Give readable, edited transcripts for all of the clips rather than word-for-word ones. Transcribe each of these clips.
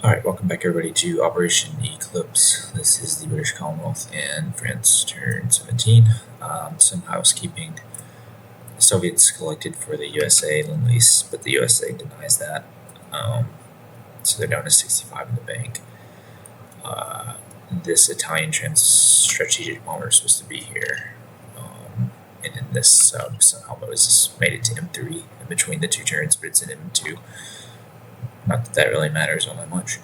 Alright, welcome back everybody to Operation Eclipse. This is the British Commonwealth and France turn 17. Some housekeeping. The Soviets collected for the USA Lend-Lease, but the USA denies that. So they're down to 65 in the bank. This Italian strategic bomber is supposed to be here. And then this sub somehow was made it to M3 in between the two turns, but it's in M2. Not that that really matters all that much.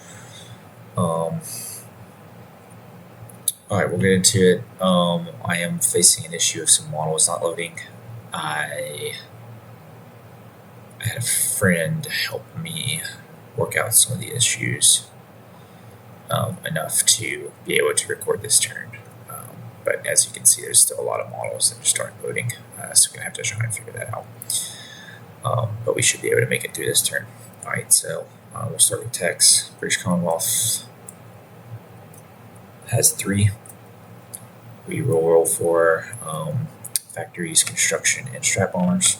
Alright, we'll get into it. I am facing an issue of some models not loading. I had a friend help me work out some of the issues enough to be able to record this turn. But as you can see, there's still a lot of models that just aren't loading, so we're going to have to try and figure that out. But we should be able to make it through this turn. Alright, so we'll start with Tex. British Commonwealth has 3. We roll for factories, construction, and strap bombers.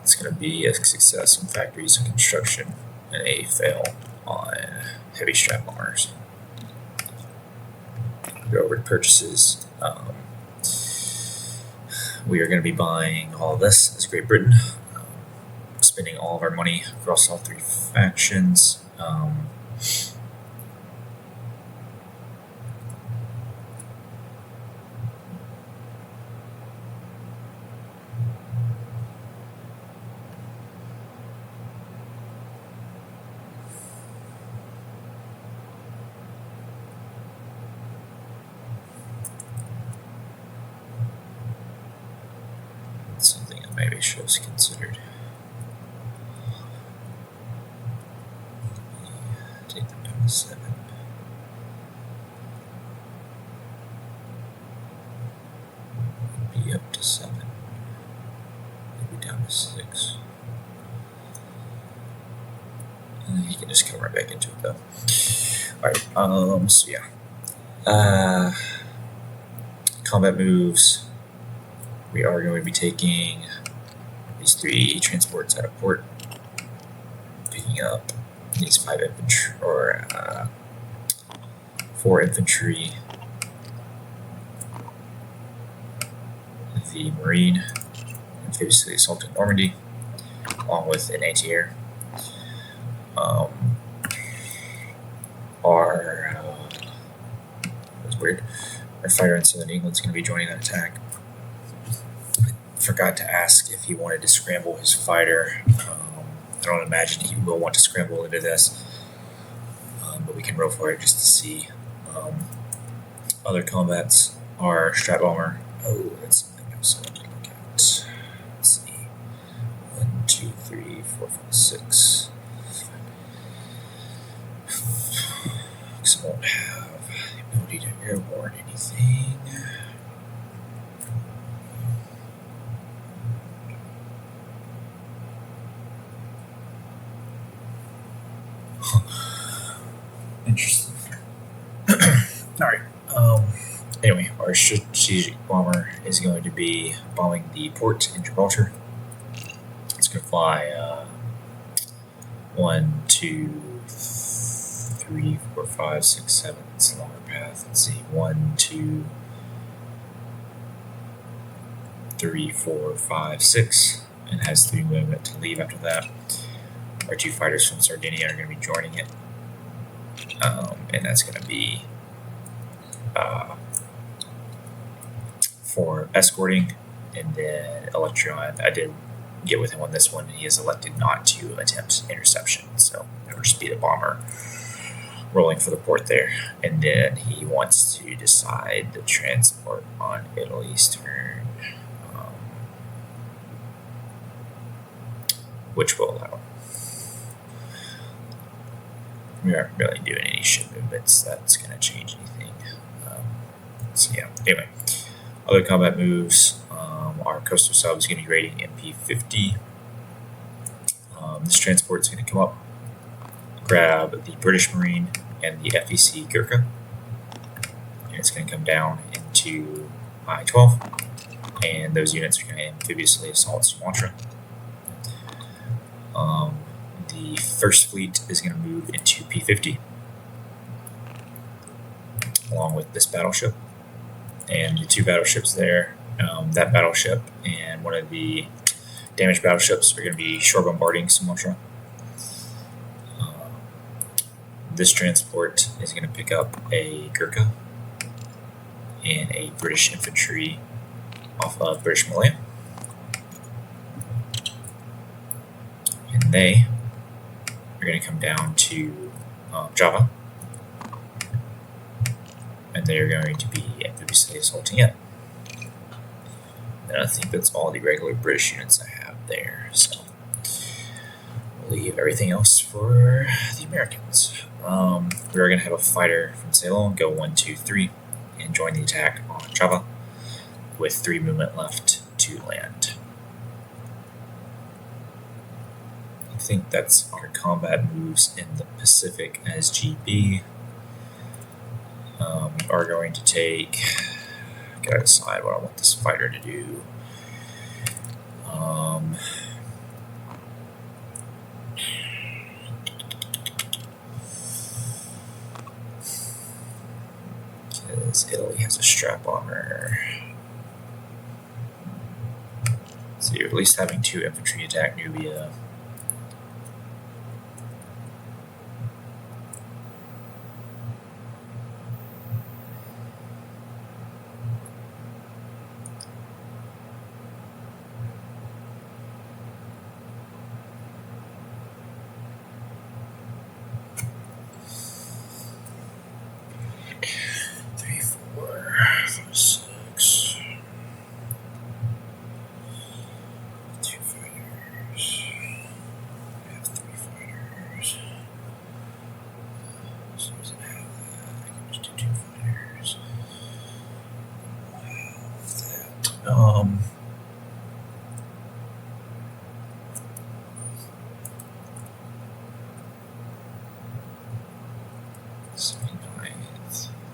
It's going to be a success on factories and construction and a fail on heavy strap bombers. Go over to purchases. We are going to be buying all of this as Great Britain, spending all of our money across all 3 factions. Something that maybe should have considered. Take them down to 7. Be up to 7. Maybe down to 6. And you can just come right back into it though. Alright, so yeah. Combat moves. We are going to be taking these 3 transports out of port, picking up these 5 infantry or 4 infantry, the Marine, amphibious assault in Normandy, along with an anti-air. That's weird. Our fighter in Southern England is going to be joining that attack. Forgot to ask if he wanted to scramble his fighter. I don't imagine he will want to scramble into this, but we can roll for it just to see. Other combats are strap bomber. Oh, that's something else I want to look at. Let's see. 1, 2, 3, 4, 5, 6. Because I won't have the ability to airborne anything. Interesting. Alright. Anyway, our strategic bomber is going to be bombing the port in Gibraltar. It's going to fly 1, 2, 3, 4, 5, 6, 7. It's a longer path. Let's see. 1, 2, 3, 4, 5, 6. And has 3 movement to leave after that. Our 2 fighters from Sardinia are going to be joining it. And that's going to be for escorting, and then Electron. I did get with him on this one. He has elected not to attempt interception, so it'll just be the bomber rolling for the port there. And then he wants to decide the transport on Italy's turn, which will allow. We aren't really doing any ship movements that's going to change anything. So yeah, anyway. Other combat moves, our coastal sub is going to be rating MP50. This transport is going to come up, grab the British Marine and the FEC Gurkha, and it's going to come down into I-12. and those units are going to amphibiously assault Sumatra. The first fleet is going to move into P50 along with this battleship and the two battleships there. That battleship and one of the damaged battleships are going to be shore bombarding Sumatra. This transport is going to pick up a Gurkha and a British infantry off of British Malaya. And they are going to come down to Java. And they are going to be amphibious assaulting it. And I think that's all the regular British units I have there. So we'll leave everything else for the Americans. We are going to have a fighter from Ceylon go 1, 2, 3 and join the attack on Java with 3 movement left to land. I think that's our combat moves in the Pacific as GB. We are going to take. Gotta decide what I want this fighter to do. Because Italy has a strap armor. So you're at least having 2 infantry attack Nubia.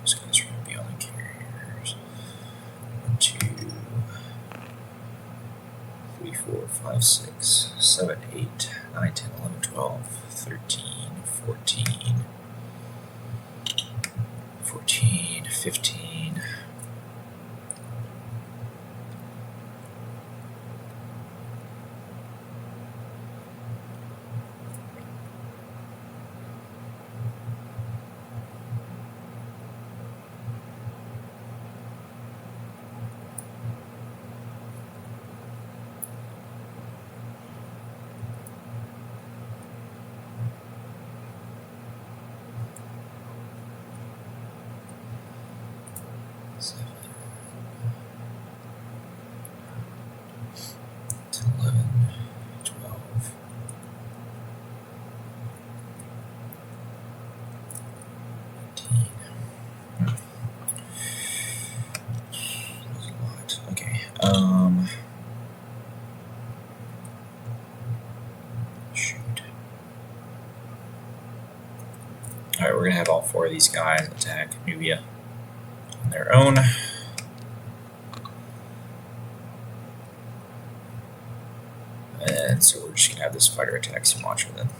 Those guys are going to be on the carriers. 1, 2, 3, 4, 5, 6, 7, 8, 9, 10, 11, 12, 13, 14, 14, 15. Alright, we're going to have all 4 of these guys attack Nubia on their own. And so we're just going to have this fighter attack Sumatra then.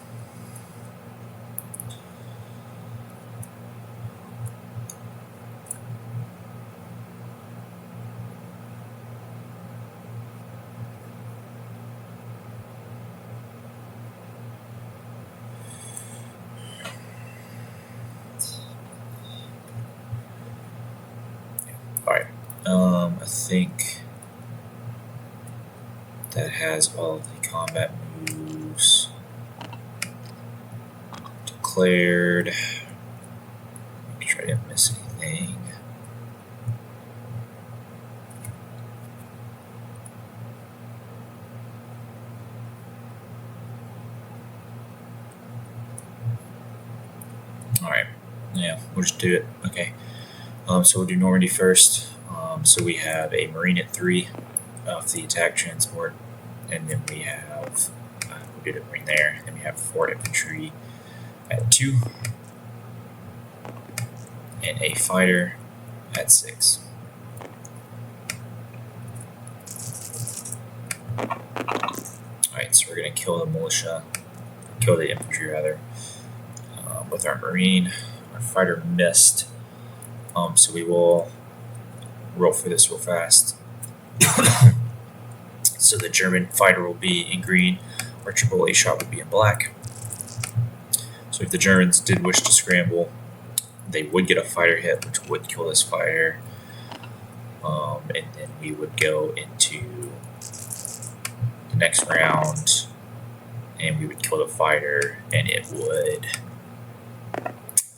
Alright, I think that has all of the combat moves declared. Make sure I didn't miss anything. Alright, yeah, we'll just do it. Okay. So we'll do Normandy first. So we have a Marine at 3 off the attack transport, and then we have we'll do the Marine there. Then we have 4 infantry at 2, and a fighter at 6. So we're going to kill the militia, kill the infantry rather, with our marine. Our fighter missed, so we will roll for this real fast. So the German fighter will be in green, our AAA shot will be in black. So if the Germans did wish to scramble, they would get a fighter hit, which would kill this fighter. And then we would go into the next round, and we would kill the fighter, and it would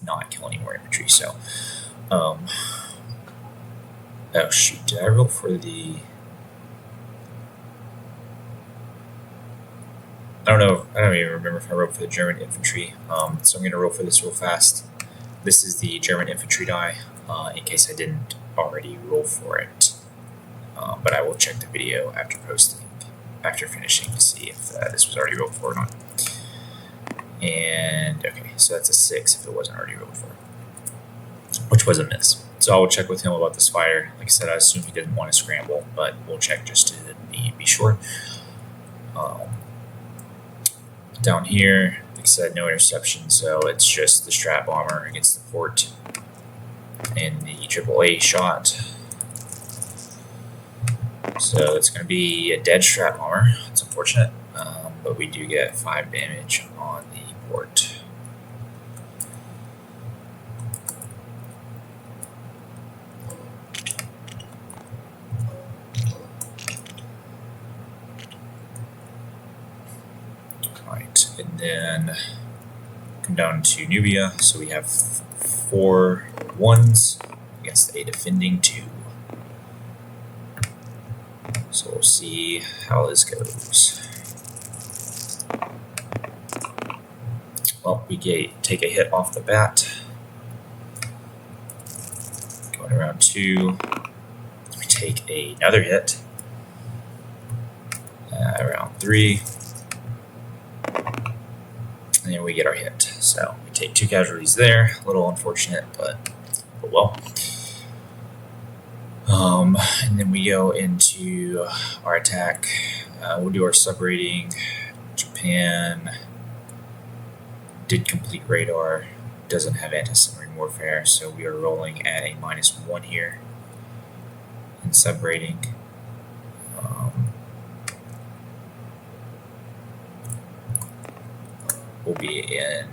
not kill any more infantry. So, oh shoot, did I roll for the... I don't even remember if I wrote for the German infantry. So I'm going to roll for this real fast. This is the German infantry die, in case I didn't already roll for it. But I will check the video after finishing to see if this was already rolled for or not. And okay, so that's a 6 if it wasn't already rolled for, which was a miss. So I will check with him about this fighter. Like I said, I assume he didn't want to scramble, but we'll check just to be sure. Down here, like I said, no interception, so it's just the strat bomber against the fort and the AAA shot. So it's going to be a dead strat bomber. It's unfortunate, but we do get 5 damage on the port. Right, and then come down to Nubia. So we have 4 1s against a defending 2. So we'll see how this goes. Well, we take a hit off the bat. Going to round 2, we take another hit. Round 3. And then we get our hit. So we take 2 casualties there. A little unfortunate, but well. And then we go into our attack. We'll do our sub-rating. Japan did complete radar. Doesn't have anti-submarine warfare, so we are rolling at a -1 here in sub-rating. Will be in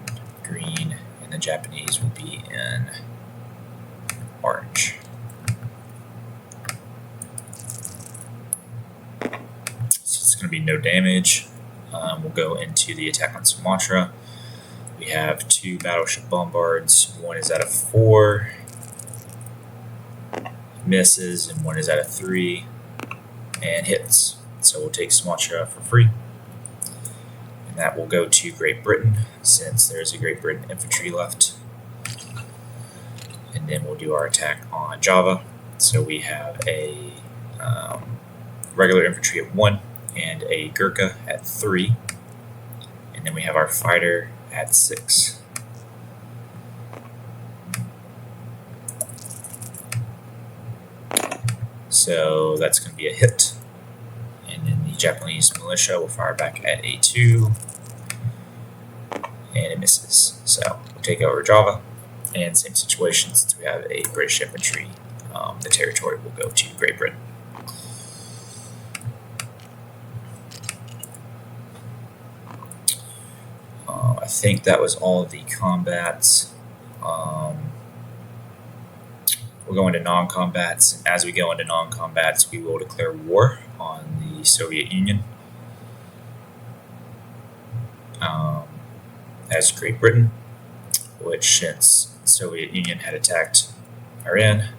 green, and the Japanese will be in orange. So it's going to be no damage. We'll go into the attack on Sumatra. We have 2 battleship bombards. One is at a 4, misses, and one is at a 3, and hits. So we'll take Sumatra for free. And that will go to Great Britain, since there's a Great Britain infantry left. And then we'll do our attack on Java. So we have a regular infantry at 1 and a Gurkha at 3. And then we have our fighter at 6. So that's going to be a hit. And then the Japanese militia will fire back at a 2. And it misses. So we'll take over Java. And same situation, since we have a British infantry, the territory will go to Great Britain. I think that was all of the combats. We'll go into non-combats, and as we go into non-combats, we will declare war on the Soviet Union as Great Britain, which, since the Soviet Union had attacked Iran,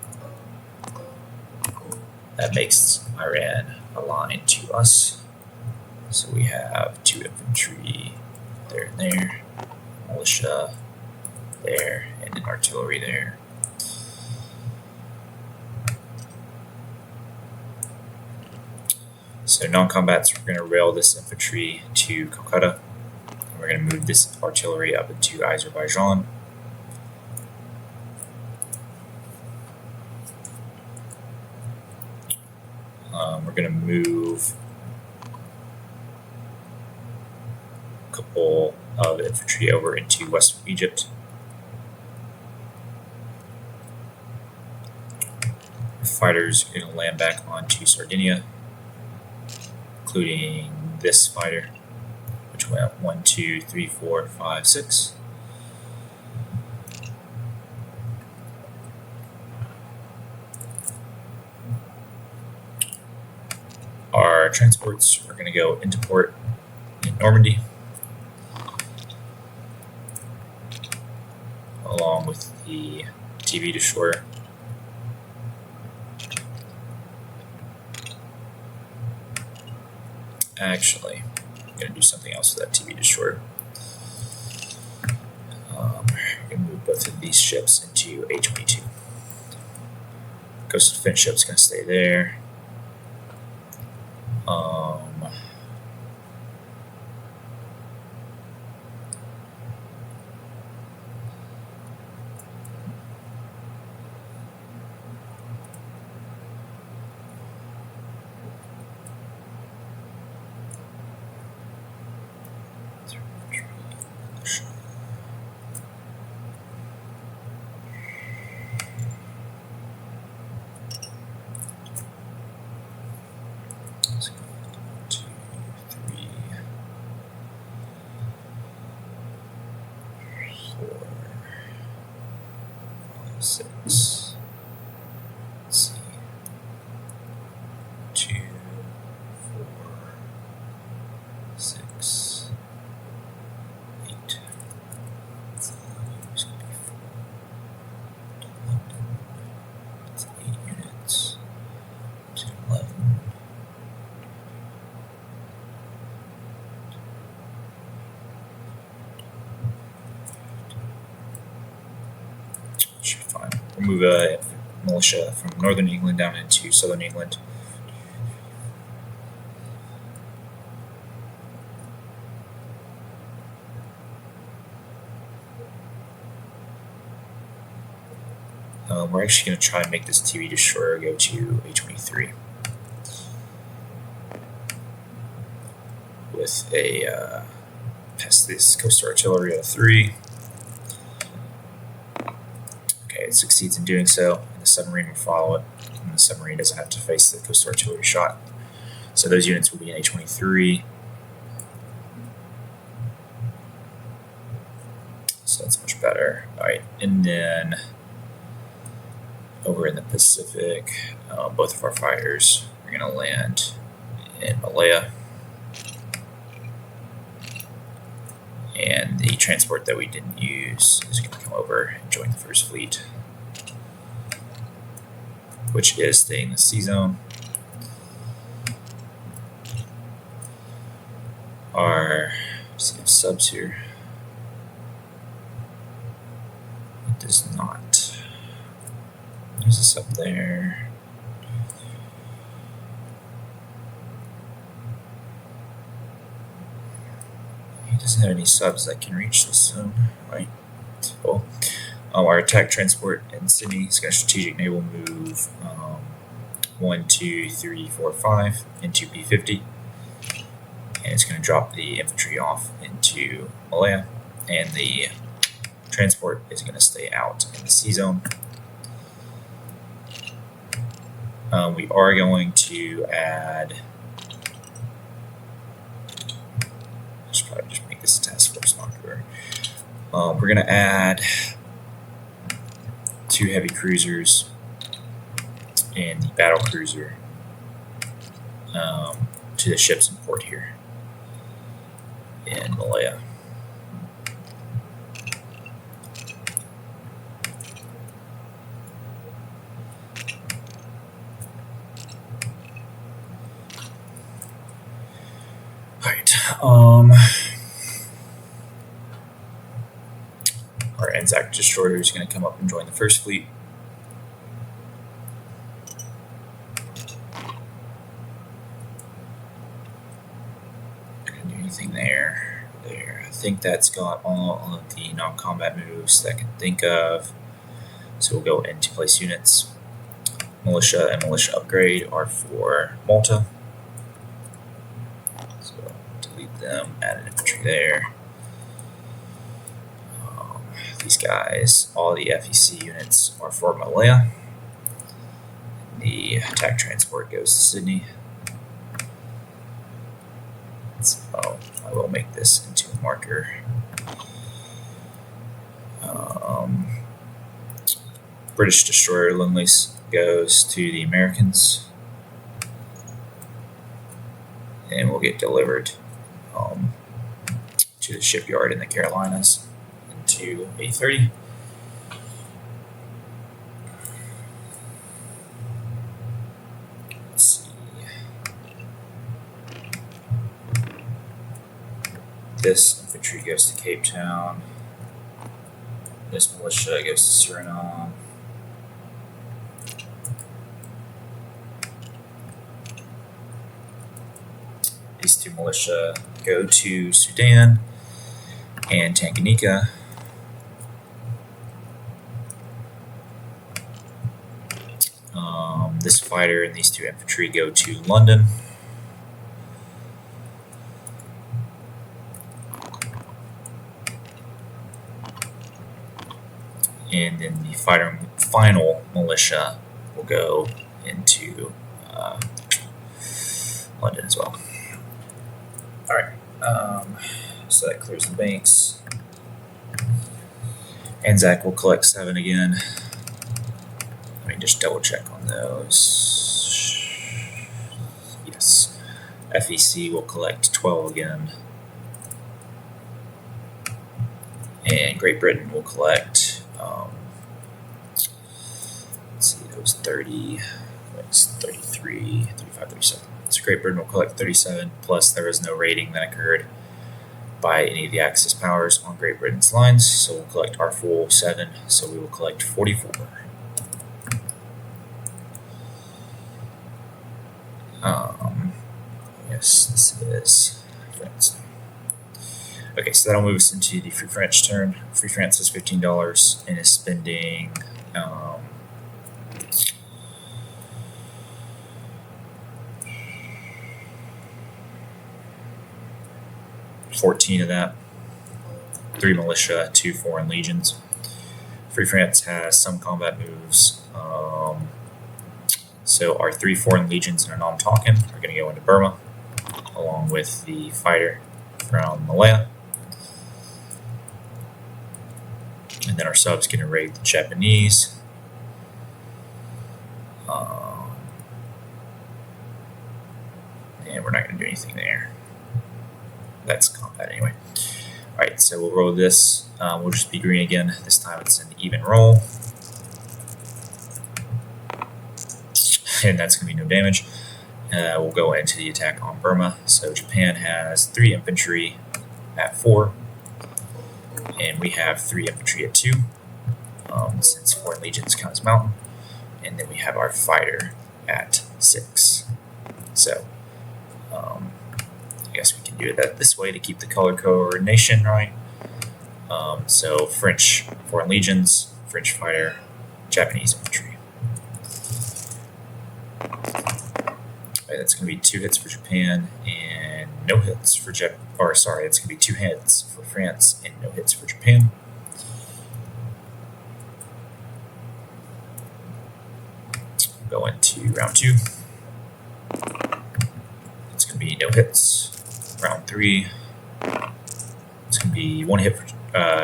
that makes Iran aligned to us. So we have 2 infantry there and there, militia there, and then artillery there. So non-combats, we're going to rail this infantry to Calcutta. And we're going to move this artillery up into Azerbaijan. We're going to move couple of infantry over into Western Egypt. Fighters are going to land back onto Sardinia, including this fighter, which went 1, 2, 3, 4, 5, 6. Our transports are going to go into port in Normandy, along with the TV destroyer. Actually, I'm going to do something else with that TV destroyer. We're going to move both of these ships into A22. Coastal Defense ship's going to stay there. Let's go 1, 2, 3, 4, 5, 6. Let's see. 2, 4, 6, 8. It's going to be 4. London. It's 8 units. 2, 11. Should be fine. We'll move a militia from northern England down into southern England. We're actually going to try and make this TV destroyer go to A23 with a past this coastal artillery of 3. Okay, it succeeds in doing so, and the submarine will follow it, and the submarine doesn't have to face the coastal artillery shot. So those units will be in A23. So that's much better. All right, and then over in the Pacific, both of our fighters are going to land in Malaya. And the transport that we didn't use is going to come over and join the first fleet, which is staying in the sea zone. Our subs here. It does not. There's a sub there. He doesn't have any subs that can reach this zone, right? Cool. Our attack transport in Sydney is got a strategic naval move 1, 2, 3, 4, 5 into B50. And it's going to drop the infantry off into Malaya. And the transport is going to stay out in the sea zone. We are going to add. I should probably just make this a task force marker. We're going to add 2 heavy cruisers and the battle cruiser to the ships in port here in Malaya. Our Anzac destroyer is going to come up and join the first fleet. Not going to do anything there. I think that's got all of the non-combat moves that I can think of. So we'll go into place units. Militia and militia upgrade are for Malta. So delete them, add an infantry there. These guys, all the FEC units are for Malaya. The attack transport goes to Sydney. So I will make this into a marker. British destroyer Lend-Lease goes to the Americans and will get delivered to the shipyard in the Carolinas into A30. Let's see. This infantry goes to Cape Town. This militia goes to Suriname. These two militia go to Sudan and Tanganyika. This fighter and these two infantry go to London. And then the final militia will go into London as well. All right, so that clears the banks. Anzac will collect 7 again. Let me just double check on those. Yes, FEC will collect 12 again. And Great Britain will collect, let's see, that was 30, that's 33, 35, 37. So Great Britain will collect 37, plus there was no raiding that occurred by any of the Axis powers on Great Britain's lines, so we'll collect our full 7, so we will collect 44. Yes, this is France. Okay, so that'll move us into the Free French turn. Free France has $15 and is spending $14 of that. 3 militia, 2 foreign legions. Free France has some combat moves. So our 3 foreign legions in Anam Tonkin are going to go into Burma, along with the fighter from Malaya. And then our sub's going to raid the Japanese. And we're not going to do anything there. That's combat anyway. Alright, so we'll roll this. We'll just be green again. This time it's an even roll. And that's going to be no damage. We'll go into the attack on Burma. So Japan has 3 infantry at 4. And we have 3 infantry at 2. Since foreign legions count as mountain. And then we have our fighter at 6. So I guess we can do that this way to keep the color coordination right. So French foreign legions, French fighter, Japanese infantry. Right, that's going to be 2 hits for Japan and no hits for it's going to be 2 hits for France and no hits for Japan. Go into round 2. It's going to be no hits. Round 3. It's going to be 1 hit for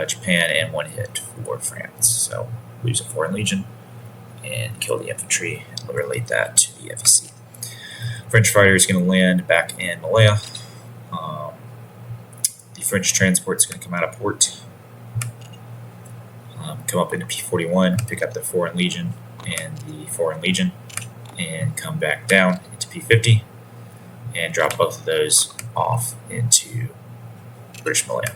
Japan and 1 hit for France. So lose a foreign legion and kill the infantry and relate that to the FEC. French fighter is going to land back in Malaya. The French transport is going to come out of port, come up into P41, pick up the foreign legion and the foreign legion, and come back down into P50 and drop both of those off into British Malaya.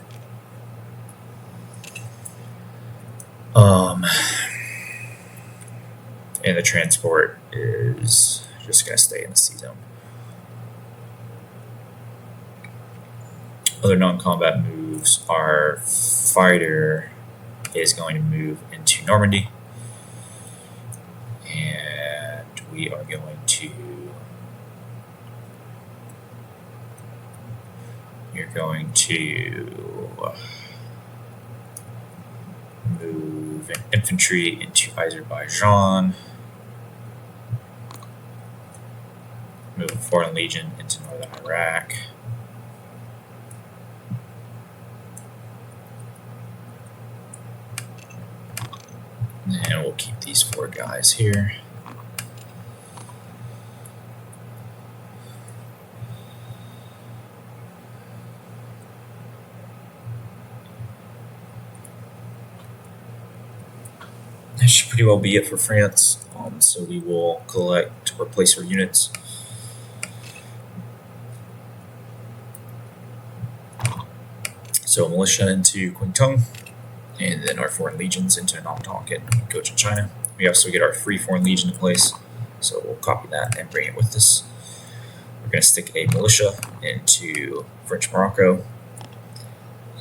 And the transport is just going to stay in the sea zone. Other non-combat moves, our fighter is going to move into Normandy. And we are going to You're going to move infantry into Azerbaijan, move a Foreign Legion into northern Iraq, and we'll keep these 4 guys here. That should pretty well be it for France. So we will collect or place our units. So militia into Quintung, and then our foreign legions into Nongtong and Cochin, China. We also get our free foreign legion in place, so we'll copy that and bring it with us. We're going to stick a militia into French Morocco,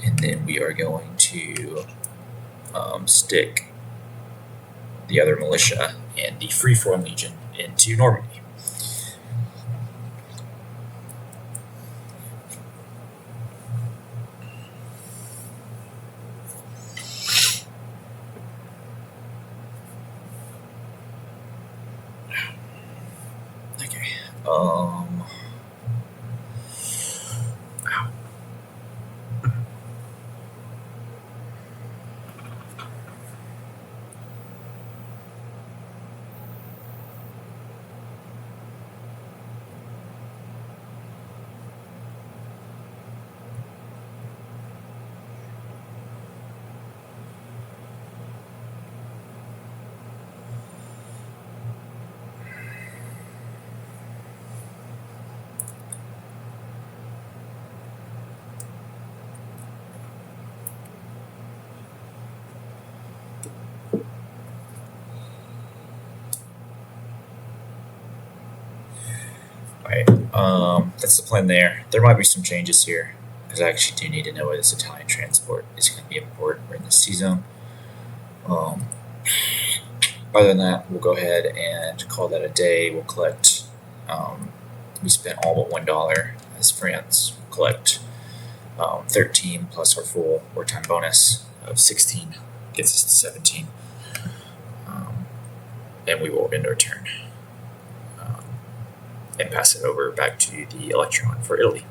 and then we are going to stick the other militia and the free foreign legion into Normandy. That's the plan there. There might be some changes here because I actually do need to know where this Italian transport is going to be important. We're in the C zone. Other than that, we'll go ahead and call that a day. We'll collect. We spent all but $1 as France. We'll collect 13 plus our full wartime bonus of 16 gets us to 17, and we will end our turn. And pass it over back to the Electron for Italy.